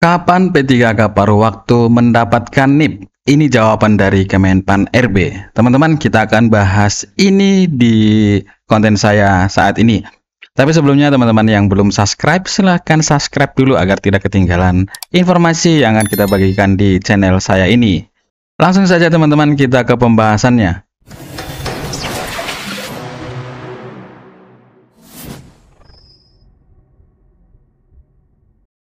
Kapan P3K paruh waktu mendapatkan NIP? Ini jawaban dari Kemenpan RB. Teman-teman, kita akan bahas ini di konten saya saat ini. Tapi sebelumnya teman-teman yang belum subscribe, silahkan subscribe dulu agar tidak ketinggalan informasi yang akan kita bagikan di channel saya ini. Langsung saja teman-teman, kita ke pembahasannya.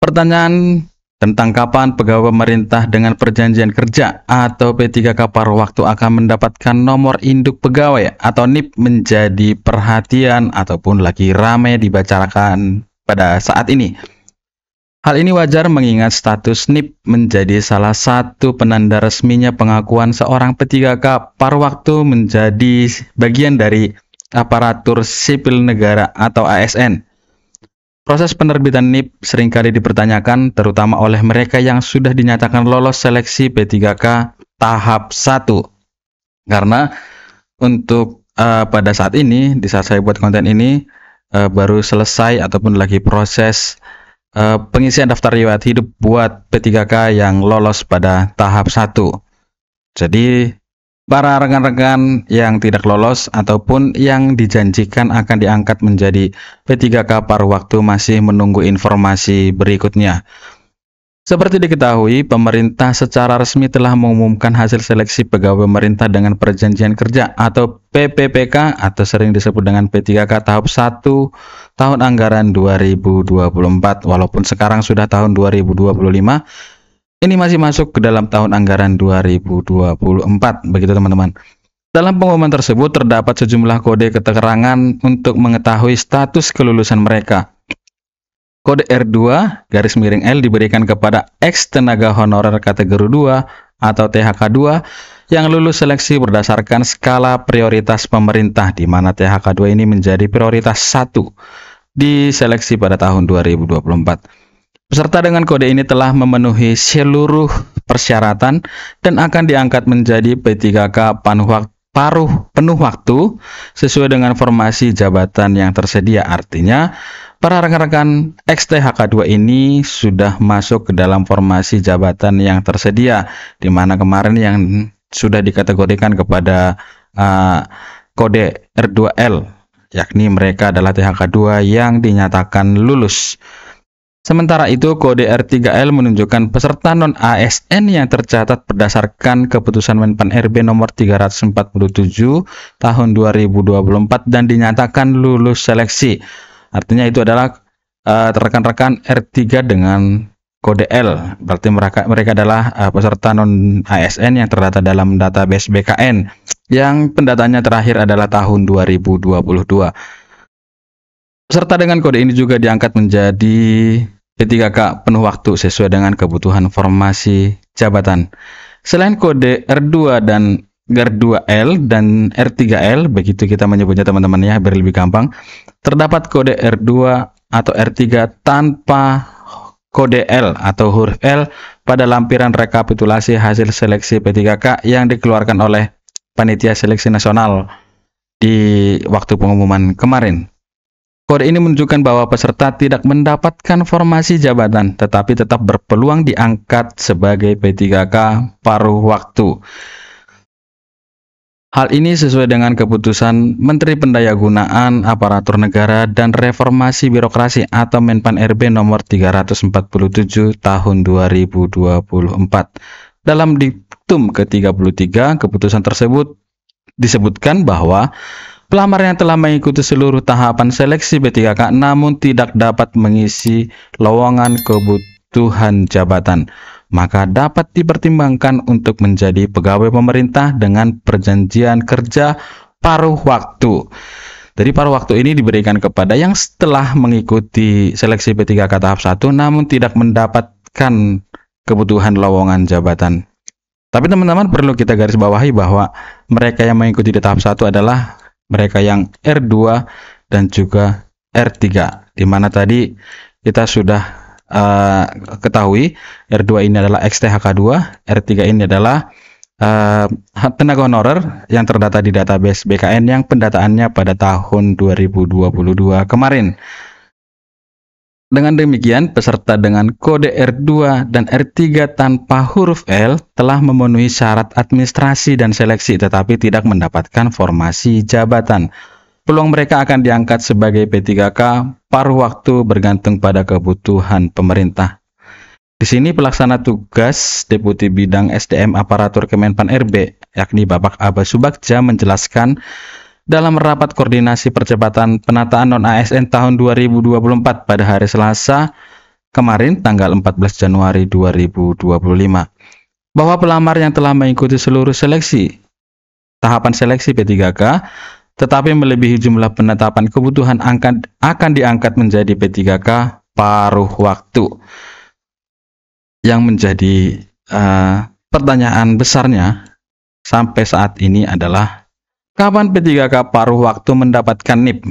Pertanyaan tentang kapan pegawai pemerintah dengan perjanjian kerja atau P3K paruh waktu akan mendapatkan nomor induk pegawai atau NIP menjadi perhatian ataupun lagi ramai dibicarakan pada saat ini. Hal ini wajar mengingat status NIP menjadi salah satu penanda resminya pengakuan seorang P3K paruh waktu menjadi bagian dari aparatur sipil negara atau ASN. Proses penerbitan NIP seringkali dipertanyakan terutama oleh mereka yang sudah dinyatakan lolos seleksi P3K tahap 1. Karena untuk pada saat ini, di saat saya buat konten ini, baru selesai ataupun lagi proses pengisian daftar riwayat hidup buat P3K yang lolos pada tahap 1. Jadi para rekan-rekan yang tidak lolos ataupun yang dijanjikan akan diangkat menjadi P3K paruh waktu masih menunggu informasi berikutnya. Seperti diketahui, pemerintah secara resmi telah mengumumkan hasil seleksi pegawai pemerintah dengan perjanjian kerja atau PPPK atau sering disebut dengan P3K tahap 1 tahun anggaran 2024. Walaupun sekarang sudah tahun 2025, ini masih masuk ke dalam tahun anggaran 2024, begitu teman-teman. Dalam pengumuman tersebut terdapat sejumlah kode keterangan untuk mengetahui status kelulusan mereka. Kode R2-L diberikan kepada ex tenaga honorer kategori 2 atau THK2 yang lulus seleksi berdasarkan skala prioritas pemerintah, di mana THK2 ini menjadi prioritas 1 di seleksi pada tahun 2024. Peserta dengan kode ini telah memenuhi seluruh persyaratan dan akan diangkat menjadi P3K paruh penuh waktu sesuai dengan formasi jabatan yang tersedia. Artinya, para rekan-rekan ex-THK2 ini sudah masuk ke dalam formasi jabatan yang tersedia, di mana kemarin yang sudah dikategorikan kepada kode R2L, yakni mereka adalah THK2 yang dinyatakan lulus. Sementara itu, kode R3L menunjukkan peserta non-ASN yang tercatat berdasarkan keputusan Menpan RB nomor 347 tahun 2024 dan dinyatakan lulus seleksi. Artinya itu adalah rekan-rekan R3 dengan kode L. Berarti mereka adalah peserta non-ASN yang terdata dalam database BKN yang pendataannya terakhir adalah tahun 2022. Peserta dengan kode ini juga diangkat menjadi P3K penuh waktu sesuai dengan kebutuhan formasi jabatan. Selain kode R2 dan R2L dan R3L, begitu kita menyebutnya teman-teman ya, biar lebih gampang, terdapat kode R2 atau R3 tanpa kode L atau huruf L pada lampiran rekapitulasi hasil seleksi P3K yang dikeluarkan oleh Panitia Seleksi Nasional di waktu pengumuman kemarin. Kode ini menunjukkan bahwa peserta tidak mendapatkan formasi jabatan, tetapi tetap berpeluang diangkat sebagai P3K paruh waktu. Hal ini sesuai dengan keputusan Menteri Pendayagunaan Aparatur Negara dan Reformasi Birokrasi atau Menpan RB nomor 347 tahun 2024. Dalam diktum ke-33, keputusan tersebut disebutkan bahwa pelamar yang telah mengikuti seluruh tahapan seleksi P3K namun tidak dapat mengisi lowongan kebutuhan jabatan, maka dapat dipertimbangkan untuk menjadi pegawai pemerintah dengan perjanjian kerja paruh waktu. Jadi paruh waktu ini diberikan kepada yang setelah mengikuti seleksi P3K tahap 1 namun tidak mendapatkan kebutuhan lowongan jabatan. Tapi teman-teman perlu kita garis bawahi bahwa mereka yang mengikuti di tahap 1 adalah mereka yang R2 dan juga R3, di mana tadi kita sudah ketahui R2 ini adalah ex-THK2, R3 ini adalah tenaga honorer yang terdata di database BKN yang pendataannya pada tahun 2022 kemarin. Dengan demikian, peserta dengan kode R2 dan R3 tanpa huruf L telah memenuhi syarat administrasi dan seleksi tetapi tidak mendapatkan formasi jabatan. Peluang mereka akan diangkat sebagai P3K paruh waktu bergantung pada kebutuhan pemerintah. Di sini pelaksana tugas Deputi Bidang SDM Aparatur Kemenpan RB, yakni Bapak Aba Subagja menjelaskan dalam rapat koordinasi percepatan penataan non-ASN tahun 2024 pada hari Selasa kemarin tanggal 14 Januari 2025 bahwa pelamar yang telah mengikuti seluruh tahapan seleksi P3K tetapi melebihi jumlah penetapan kebutuhan akan diangkat menjadi P3K paruh waktu. Yang menjadi pertanyaan besarnya sampai saat ini adalah kapan P3K paruh waktu mendapatkan NIP?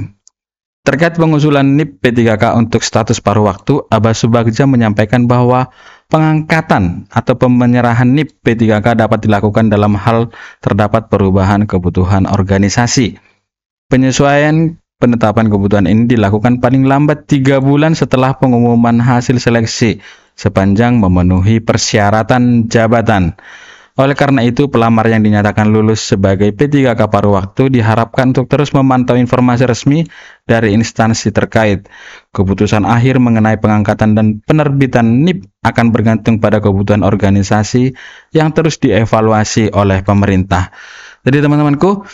Terkait pengusulan NIP P3K untuk status paruh waktu, Aba Subagja menyampaikan bahwa pengangkatan atau penyerahan NIP P3K dapat dilakukan dalam hal terdapat perubahan kebutuhan organisasi. Penyesuaian penetapan kebutuhan ini dilakukan paling lambat 3 bulan setelah pengumuman hasil seleksi sepanjang memenuhi persyaratan jabatan. Oleh karena itu, pelamar yang dinyatakan lulus sebagai P3K paruh waktu diharapkan untuk terus memantau informasi resmi dari instansi terkait. Keputusan akhir mengenai pengangkatan dan penerbitan NIP akan bergantung pada kebutuhan organisasi yang terus dievaluasi oleh pemerintah. Jadi teman-temanku,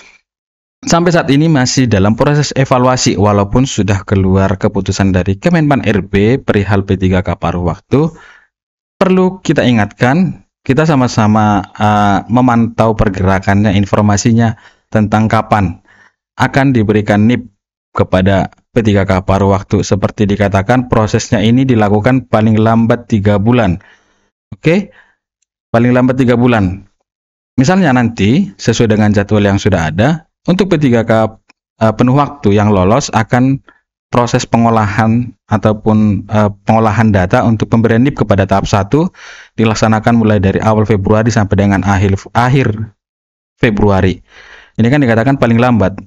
sampai saat ini masih dalam proses evaluasi walaupun sudah keluar keputusan dari Kemenpan RB perihal P3K paruh waktu. Perlu kita ingatkan, kita sama-sama memantau pergerakannya, informasinya tentang kapan akan diberikan NIP kepada P3K paruh waktu. Seperti dikatakan, prosesnya ini dilakukan paling lambat 3 bulan. Oke, paling lambat 3 bulan. Misalnya nanti, sesuai dengan jadwal yang sudah ada, untuk P3K penuh waktu yang lolos akan proses pengolahan ataupun pengolahan data untuk pemberian NIP kepada tahap 1 dilaksanakan mulai dari awal Februari sampai dengan akhir Februari. Ini kan dikatakan paling lambat.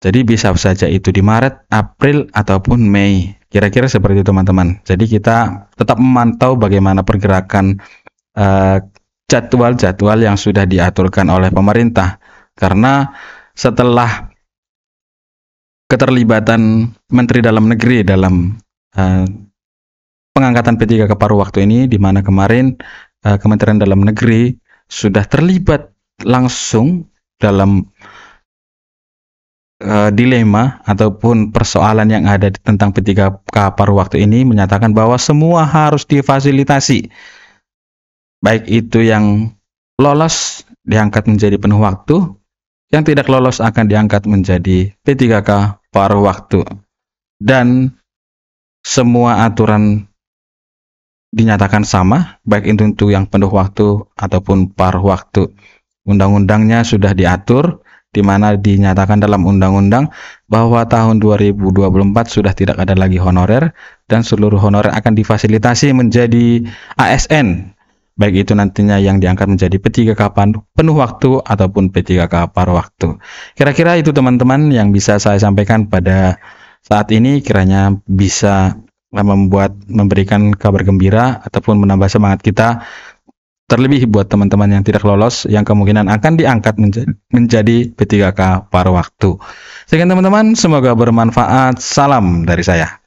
Jadi bisa saja itu di Maret, April, ataupun Mei. Kira-kira seperti itu teman-teman. Jadi kita tetap memantau bagaimana pergerakan jadwal-jadwal yang sudah diaturkan oleh pemerintah. Karena setelah keterlibatan Menteri Dalam Negeri dalam pengangkatan P3K paruh waktu ini, di mana kemarin Kementerian Dalam Negeri sudah terlibat langsung dalam dilema ataupun persoalan yang ada tentang P3K paruh waktu ini, menyatakan bahwa semua harus difasilitasi, baik itu yang lolos diangkat menjadi penuh waktu, yang tidak lolos akan diangkat menjadi P3K paruh waktu. Dan semua aturan dinyatakan sama, baik itu untuk yang penuh waktu ataupun paruh waktu. Undang-undangnya sudah diatur, di mana dinyatakan dalam undang-undang bahwa tahun 2024 sudah tidak ada lagi honorer, dan seluruh honorer akan difasilitasi menjadi ASN. Baik itu nantinya yang diangkat menjadi P3K penuh waktu ataupun P3K paruh waktu. Kira-kira itu teman-teman yang bisa saya sampaikan pada saat ini, kiranya bisa memberikan kabar gembira ataupun menambah semangat kita. Terlebih buat teman-teman yang tidak lolos, yang kemungkinan akan diangkat menjadi P3K paruh waktu. Sekian teman-teman, semoga bermanfaat. Salam dari saya.